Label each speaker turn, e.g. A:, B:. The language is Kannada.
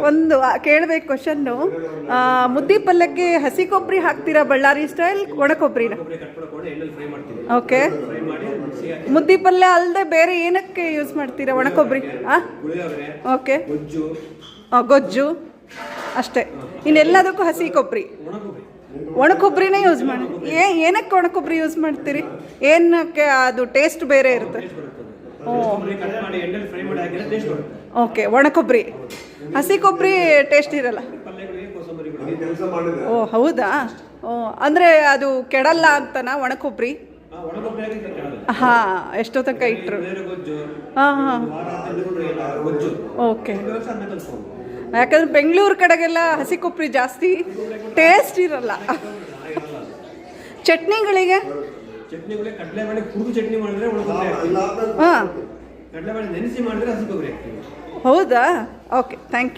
A: ಒಂದು ಕೇಳಬೇಕು ಕ್ವಶನ್ನು. ಮುದ್ದೆ ಪಲ್ಯಕ್ಕೆ ಹಸಿ ಕೊಬ್ಬರಿ ಹಾಕ್ತೀರಾ ಬಳ್ಳಾರಿ ಸ್ಟೈಲ್ ಒಣ ಕೊಬ್ಬರಿನ? ಓಕೆ. ಮುದ್ದೆ ಪಲ್ಯ ಅಲ್ಲದೆ ಬೇರೆ ಏನಕ್ಕೆ ಯೂಸ್ ಮಾಡ್ತೀರಾ ಒಣ ಕೊಬ್ಬರಿ? ಓಕೆ, ಗೊಜ್ಜು ಅಷ್ಟೇ. ಇನ್ನೆಲ್ಲದಕ್ಕೂ ಹಸಿ ಕೊಬ್ಬರಿ, ಒಣ ಕೊಬ್ಬರಿನೇ ಯೂಸ್ ಮಾಡಿ. ಏನಕ್ಕೆ ಒಣ ಕೊಬ್ಬರಿ ಯೂಸ್ ಮಾಡ್ತೀರಿ? ಏನಕ್ಕೆ? ಅದು ಟೇಸ್ಟ್ ಬೇರೆ ಇರುತ್ತೆ. ಓಕೆ, ಒಣ ಕೊಬ್ಬರಿ. ಹಸಿ ಕೊಬ್ಬರಿ ಟೇಸ್ಟ್ ಇರಲ್ಲ. ಓ ಹೌದಾ? ಓ ಅಂದರೆ ಅದು ಕೆಡಲ್ಲ ಅಂತನಾ ಒಣ ಕೊಬ್ಬರಿ? ಹಾಂ, ಎಷ್ಟೋ ತನಕ ಇಟ್ಟರು. ಹಾಂ ಹಾಂ, ಓಕೆ. ಯಾಕಂದ್ರೆ ಬೆಂಗಳೂರು ಕಡೆಗೆಲ್ಲ ಹಸಿ ಕೊಬ್ಬರಿ ಜಾಸ್ತಿ, ಟೇಸ್ಟ್ ಇರಲ್ಲ. ಚಟ್ನಿಗಳಿಗೆ ಹಾಂ, ಹೌದಾ? Okay, thank you.